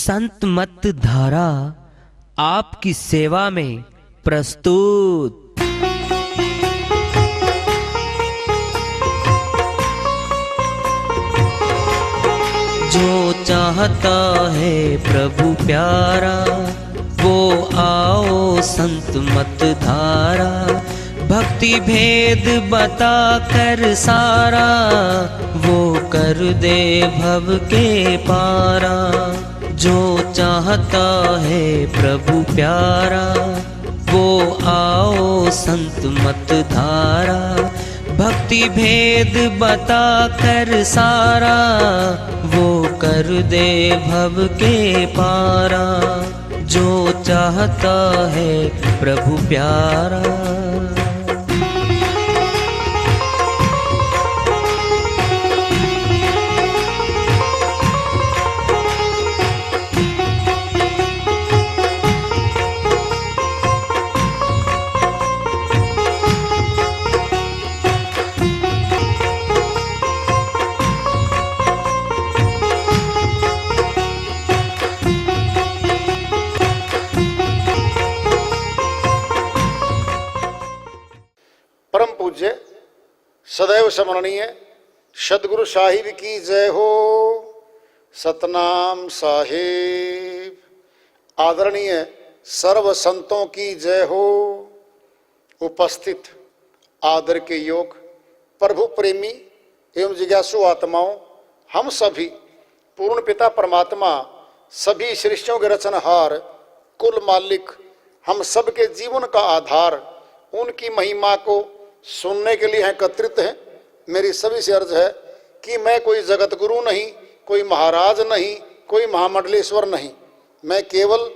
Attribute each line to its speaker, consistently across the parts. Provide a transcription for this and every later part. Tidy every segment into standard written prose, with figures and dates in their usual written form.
Speaker 1: संत मत धारा आपकी सेवा में प्रस्तुत। जो चाहता है प्रभु प्यारा वो आओ संत मत धारा। भक्ति भेद बता कर सारा वो कर दे भव के पारा। जो चाहता है प्रभु प्यारा वो आओ संत मत धारा। भक्ति भेद बता कर सारा वो कर दे भव के पारा। जो चाहता है प्रभु प्यारा।
Speaker 2: परम पूज्य सदैव स्मरणीय सदगुरु साहिब की जय हो। सतनाम साहिब। आदरणीय सर्व संतों की जय हो। उपस्थित आदर के योग प्रभु प्रेमी एवं जिज्ञासु आत्माओं, हम सभी पूर्ण पिता परमात्मा सभी सृष्टियों के रचनहार कुल मालिक हम सबके जीवन का आधार उनकी महिमा को सुनने के लिए एकत्रित हैं। मेरी सभी से अर्ज है कि मैं कोई जगत गुरु नहीं, कोई महाराज नहीं, कोई महामंडलेश्वर नहीं। मैं केवल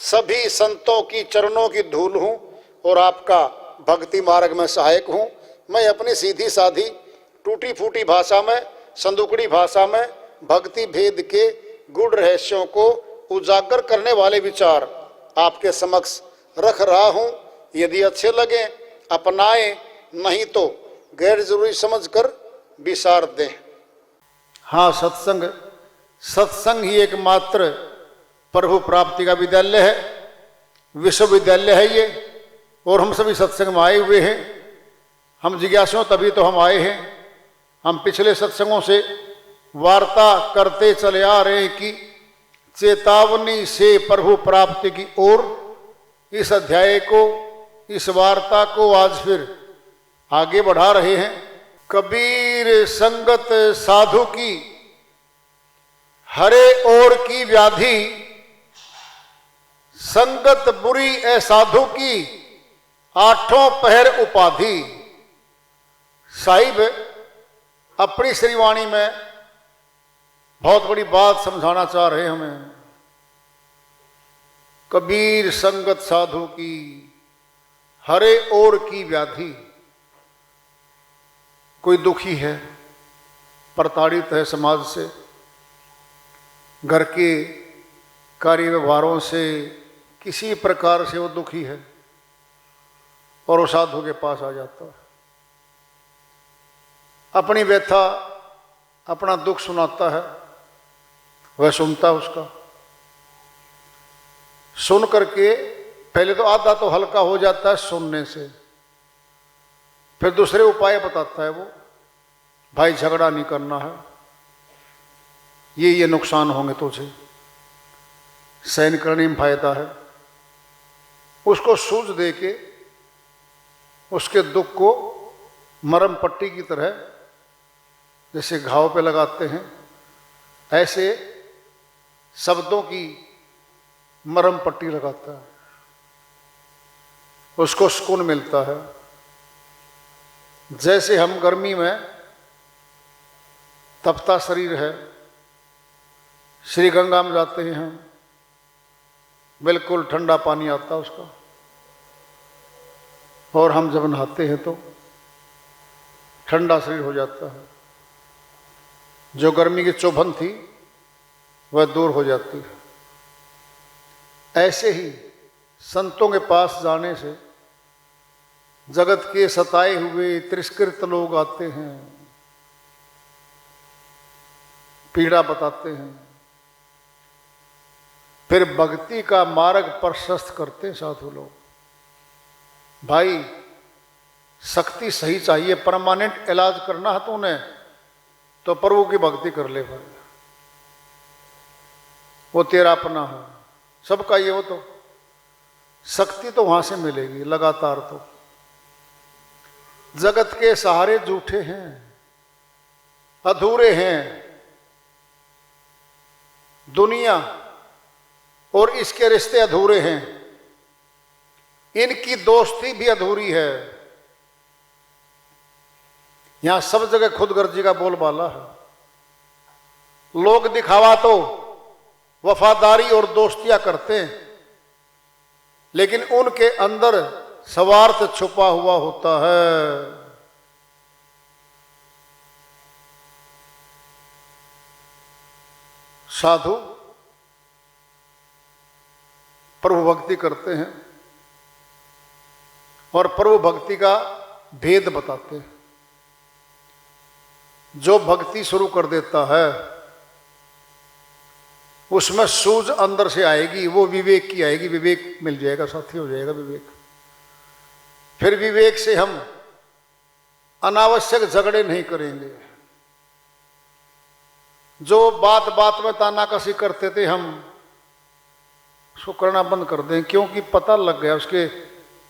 Speaker 2: सभी संतों की चरणों की धूल हूँ और आपका भक्ति मार्ग में सहायक हूँ। मैं अपनी सीधी साधी टूटी फूटी भाषा में, संदुकड़ी भाषा में भक्ति भेद के गूढ़ रहस्यों को उजागर करने वाले विचार आपके समक्ष रख रहा हूँ। यदि अच्छे लगे अपनाएं, नहीं तो गैर जरूरी समझकर विसार दें। हाँ, सत्संग ही एकमात्र प्रभु प्राप्ति का विद्यालय है, विश्वविद्यालय है ये। और हम सभी सत्संग में आए हुए हैं। हम जिज्ञासु तभी तो हम आए हैं। हम पिछले सत्संगों से वार्ता करते चले आ रहे हैं कि चेतावनी से प्रभु प्राप्ति की ओर। इस अध्याय को, इस वार्ता को आज फिर आगे बढ़ा रहे हैं। कबीर संगत साधु की हरे ओर की व्याधि, संगत बुरी ए साधु की आठों पहर उपाधि। साहिब अपनी श्रीवाणी में बहुत बड़ी बात समझाना चाह रहे हैं हमें। कबीर संगत साधु की हरे ओर की व्याधि। कोई दुखी है, प्रताड़ित है समाज से, घर के कार्य व्यवहारों से, किसी प्रकार से वो दुखी है और वो साधु के पास आ जाता है। अपनी व्यथा, अपना दुख सुनाता है। वह सुनता है उसका। सुन करके पहले तो आधा तो हल्का हो जाता है सुनने से, फिर दूसरे उपाय बताता है वो। भाई झगड़ा नहीं करना है, ये नुकसान होंगे तुझे, सहन करने में फायदा है। उसको सूझ दे के उसके दुख को मरहम पट्टी की तरह जैसे घाव पे लगाते हैं, ऐसे शब्दों की मरहम पट्टी लगाता है। उसको सुकून मिलता है। जैसे हम गर्मी में तपता शरीर है, श्री गंगा में जाते हैं हम, बिल्कुल ठंडा पानी आता है उसका, और हम जब नहाते हैं तो ठंडा शरीर हो जाता है। जो गर्मी की चुभन थी वह दूर हो जाती है। ऐसे ही संतों के पास जाने से जगत के सताए हुए तिरस्कृत लोग आते हैं, पीड़ा बताते हैं, फिर भक्ति का मार्ग प्रशस्त करते साधु लोग। भाई शक्ति सही चाहिए, परमानेंट इलाज करना है तूने तो प्रभु की भक्ति कर ले भाई, वो तेरा अपना हो, सबका ये हो तो शक्ति तो वहां से मिलेगी लगातार। तो जगत के सहारे झूठे हैं, अधूरे हैं, दुनिया और इसके रिश्ते अधूरे हैं, इनकी दोस्ती भी अधूरी है। यहां सब जगह खुदगर्जी का बोलबाला है। लोग दिखावा तो वफादारी और दोस्तियां करते हैं, लेकिन उनके अंदर स्वार्थ छुपा हुआ होता है। साधु प्रभु भक्ति करते हैं और प्रभु भक्ति का भेद बताते हैं। जो भक्ति शुरू कर देता है उसमें सूझ अंदर से आएगी, वो विवेक की आएगी, विवेक मिल जाएगा, साथी हो जाएगा विवेक। फिर विवेक से हम अनावश्यक झगड़े नहीं करेंगे। जो बात बात में तानाकसी करते थे हम उसको करना बंद कर दें, क्योंकि पता लग गया उसके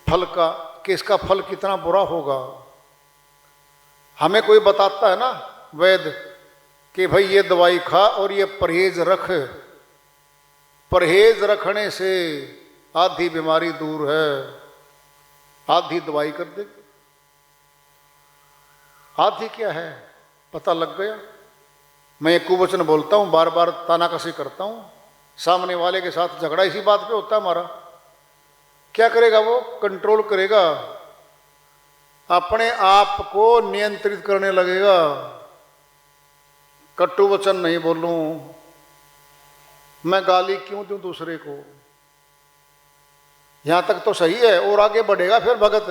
Speaker 2: फल का कि इसका फल कितना बुरा होगा। हमें कोई बताता है ना वैद्य कि भाई ये दवाई खा और ये परहेज रख, परहेज रखने से आधी बीमारी दूर है, आधी दवाई कर दे। आधी क्या है पता लग गया। मैं एक कुवचन बोलता हूं, बार बार तानाकसी करता हूं, सामने वाले के साथ झगड़ा इसी बात पे होता है हमारा। क्या करेगा वो? कंट्रोल करेगा, अपने आप को नियंत्रित करने लगेगा। कटु वचन नहीं बोलूं, मैं गाली क्यों दूं दूसरे को, यहां तक तो सही है। और आगे बढ़ेगा फिर भगत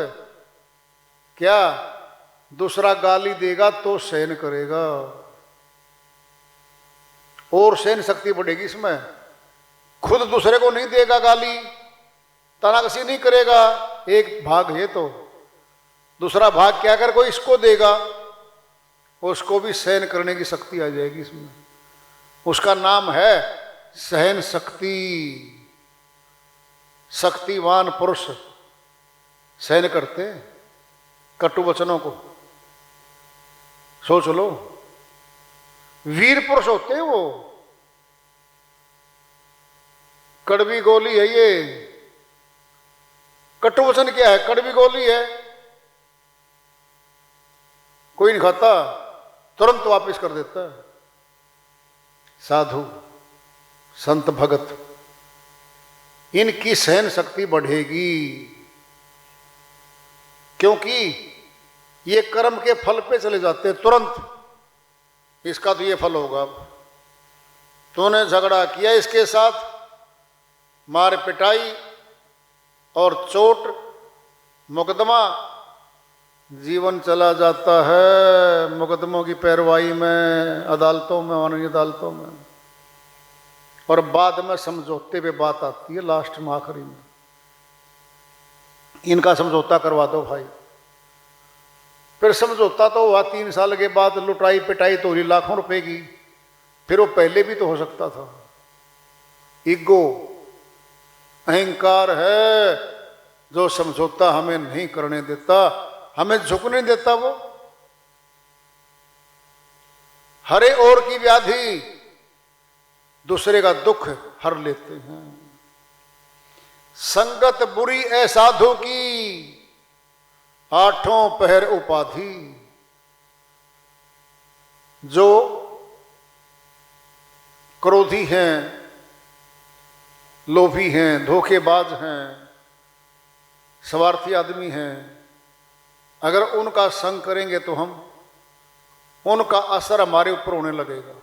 Speaker 2: क्या, दूसरा गाली देगा तो सहन करेगा और सहन शक्ति बढ़ेगी इसमें। खुद दूसरे को नहीं देगा गाली, तनाकसी नहीं करेगा, एक भाग है तो दूसरा भाग क्या कर कोई इसको देगा, उसको भी सहन करने की शक्ति आ जाएगी इसमें। उसका नाम है सहन शक्ति। शक्तिवान पुरुष सहन करते हैं कटु वचनों को, सोच लो। वीर पुरुष होते हैं वो। कड़वी गोली है ये, कटु वचन क्या है? कड़वी गोली है, कोई नहीं खाता, तुरंत वापस कर देता है। साधु संत भगत इनकी सहन शक्ति बढ़ेगी, क्योंकि ये कर्म के फल पे चले जाते हैं तुरंत। इसका तो ये फल होगा, तूने झगड़ा किया इसके साथ, मार पिटाई और चोट, मुकदमा, जीवन चला जाता है मुकदमों की पैरवाई में, अदालतों में, मानवीय अदालतों में। और बाद में समझौते पे बात आती है, लास्ट में आखिरी में इनका समझौता करवा दो भाई। फिर समझौता तो हुआ 3 साल के बाद, लुटाई पिटाई तो हुई लाखों रुपए की। फिर वो पहले भी तो हो सकता था। ईगो, अहंकार है जो समझौता हमें नहीं करने देता, हमें झुकने देता। वो हरे और की व्याधि दूसरे का दुख हर लेते हैं। संगत बुरी है साधु की, 8 पहर उपाधि। जो क्रोधी हैं, लोभी हैं, धोखेबाज हैं, स्वार्थी आदमी हैं, अगर उनका संग करेंगे तो हम उनका असर हमारे ऊपर होने लगेगा।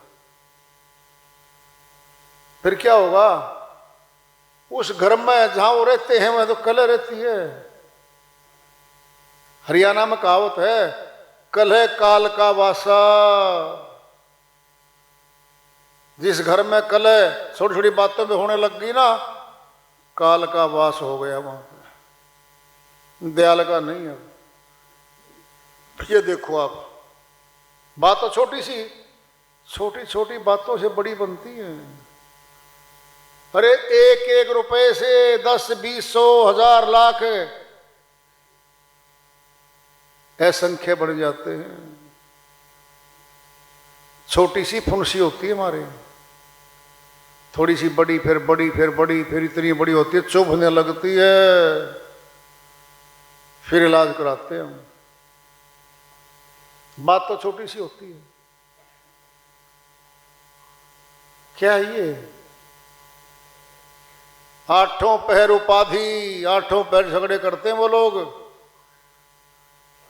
Speaker 2: फिर क्या होगा? उस घर में जहां वो रहते हैं वहां तो कलह रहती है। हरियाणा में कहावत है, कलह काल का वासा। जिस घर में कलह छोटी छोटी बातों पे होने लग गई ना, काल का वास हो गया वहां पे, दयाल का नहीं है। ये देखो आप, बात तो छोटी सी, छोटी छोटी बातों से बड़ी बनती है। अरे एक एक रुपए से 10, 20, 100, 1000, लाख असंख्य बढ़ जाते हैं। छोटी सी फुंसी होती है हमारे, थोड़ी सी बड़ी, फिर बड़ी, फिर बड़ी, फिर इतनी बड़ी होती है, चुभने लगती है, फिर इलाज कराते हैं हम। बात तो छोटी सी होती है। क्या ये आठों पहर उपाधि, आठों पहर झगड़े करते हैं वो लोग।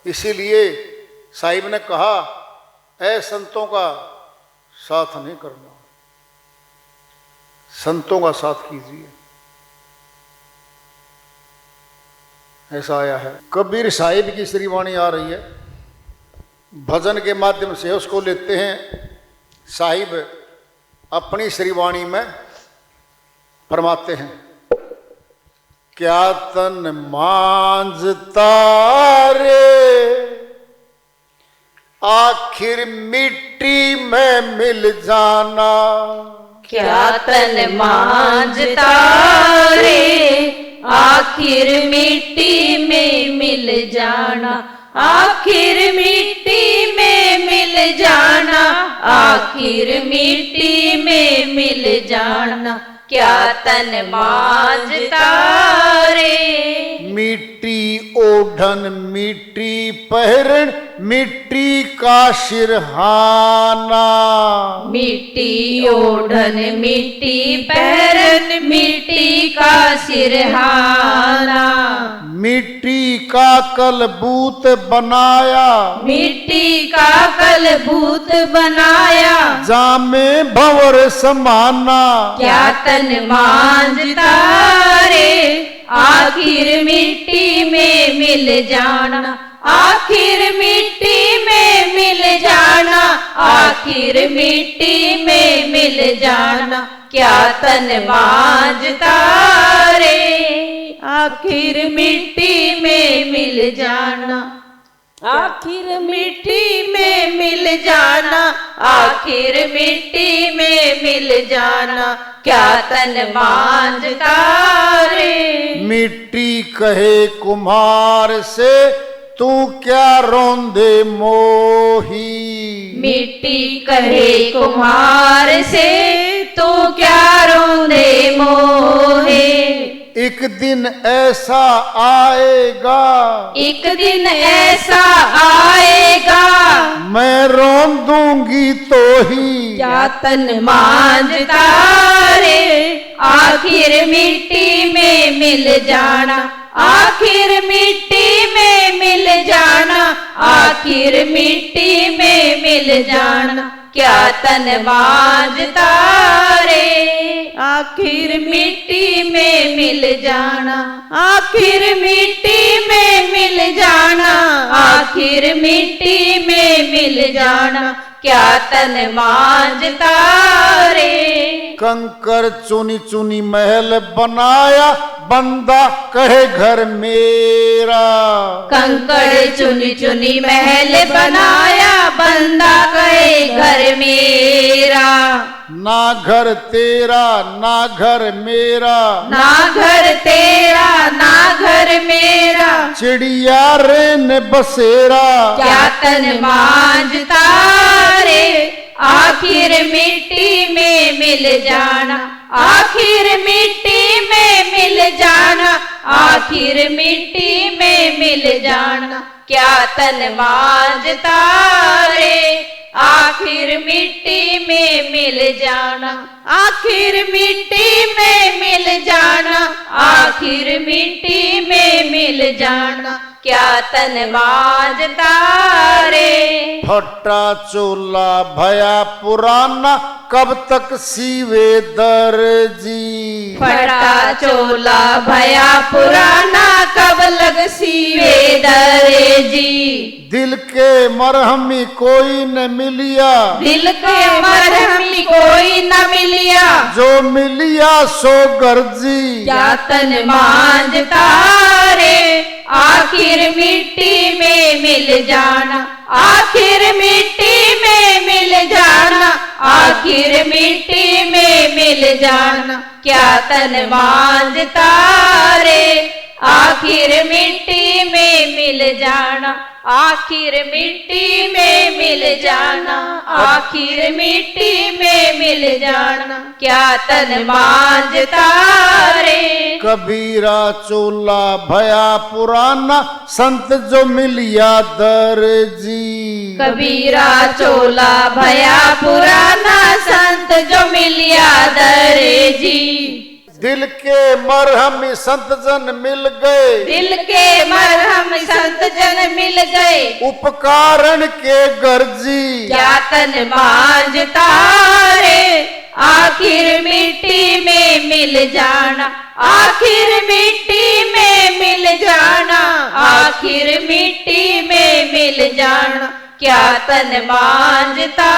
Speaker 2: इसीलिए साहिब ने कहा, ऐ संतों का साथ नहीं करना, संतों का साथ कीजिए। ऐसा आया है। कबीर साहिब की श्रीवाणी आ रही है, भजन के माध्यम से उसको लेते हैं। साहिब अपनी श्रीवाणी में फरमाते हैं, क्या तन मांझता रे आखिर मिट्टी में मिल जाना।
Speaker 3: क्या तन मांझता रे आखिर मिट्टी में मिल जाना, आखिर मिट्टी में मिल जाना, आखिर मिट्टी में मिल जाना। क्या तन मांझता रे,
Speaker 2: मिट्टी ओढ़न मिट्टी पहरन मिट्टी का सिरहाना।
Speaker 3: मिट्टी ओढ़न मिट्टी पहरन मिट्टी का सिरहाना।
Speaker 2: मिट्टी का कलबूत बनाया,
Speaker 3: मिट्टी का कलबूत बनाया,
Speaker 2: जामे भंवर समाना।
Speaker 3: क्या तन मांझता रे आखिर मिट्टी में मिल जाना, आखिर मिट्टी में मिल जाना, आखिर मिट्टी में मिल जाना। क्या तन मांझता रे आखिर मिट्टी में मिल जाना, आखिर मिट्टी में मिल जाना, आखिर मिट्टी में मिल जाना। क्या तन मांझता रे,
Speaker 2: मिट्टी कहे कुम्हार से तू क्या रोंदे मोही।
Speaker 3: मिट्टी कहे कुम्हार से तू क्या रोंदे मोहे।
Speaker 2: एक दिन ऐसा आएगा,
Speaker 3: एक दिन ऐसा आएगा,
Speaker 2: मैं रोन दूंगी तो ही।
Speaker 3: क्या तन मांझता रे आखिर मिट्टी में मिल जाना, आखिर मिट्टी में मिल जाना, आखिर मिट्टी में मिल जाना। क्या तन मांझता रे आखिर मिट्टी में मिल जाना, आखिर मिट्टी में मिल जाना, आखिर मिट्टी में मिल जाना। क्या तन मांझता रे,
Speaker 2: कंकर चुनी चुनी महल बनाया, बंदा कहे घर मेरा।
Speaker 3: कंकड़ चुनी चुनी महल बनाया, बंदा कहे घर मेरा।
Speaker 2: ना घर तेरा ना घर मेरा,
Speaker 3: ना घर तेरा ना घर मेरा,
Speaker 2: चिड़िया रेन बसेरा।
Speaker 3: क्या तन मांझता रे आखिर मिट्टी में मिल जाना, आखिर मिट्टी में मिल जाना, आखिर मिट्टी में मिल जाना। क्या तन मांझता रे आखिर मिट्टी में मिल जाना, आखिर मिट्टी में मिल जाना, आखिर मिट्टी में मिल जाना। क्या तन मांझता रे,
Speaker 2: फटा चोला भया पुराना, कब तक सीवे दर्जी।
Speaker 3: फटा चोला भया पुराना, कब लग सीवे दर्जी।
Speaker 2: दिल के मरहमी कोई न मिलिया,
Speaker 3: दिल के मरहमी कोई ना
Speaker 2: जो मिलिया सो गर्जी।
Speaker 3: क्या तन मांझता रे आखिर मिट्टी में मिल जाना, आखिर मिट्टी में मिल जाना, आखिर मिट्टी में मिल जाना। क्या तन मांझता रे आखिर मिट्टी में मिल जाना, आखिर मिट्टी में मिल जाना, आखिर मिट्टी में मिल जाना। क्या तन मांझता रे।
Speaker 2: कबीरा चोला भया पुराना संत जो मिलिया दर्जी।
Speaker 3: कबीरा चोला भया पुराना संत जो मिलिया दर्जी।
Speaker 2: दिल के मरहम संत जन मिल गए,
Speaker 3: दिल के मरहम संत जन मिल गए।
Speaker 2: उपकारण के गर्जी।
Speaker 3: क्या तन मांझता रे आखिर मिट्टी में मिल जाना, आखिर मिट्टी में मिल जाना, आखिर मिट्टी में मिल जाना। क्या तन मांझता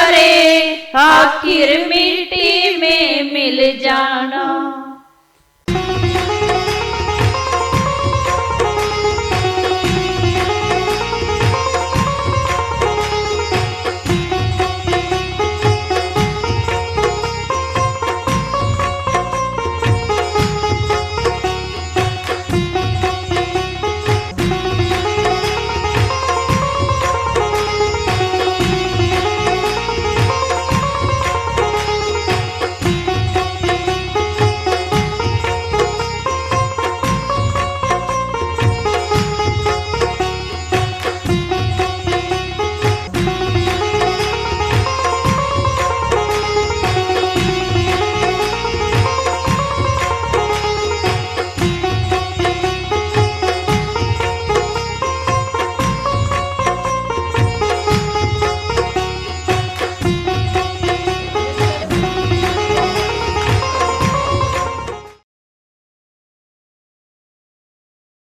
Speaker 3: रे आखिर मिट्टी में मिल जाना।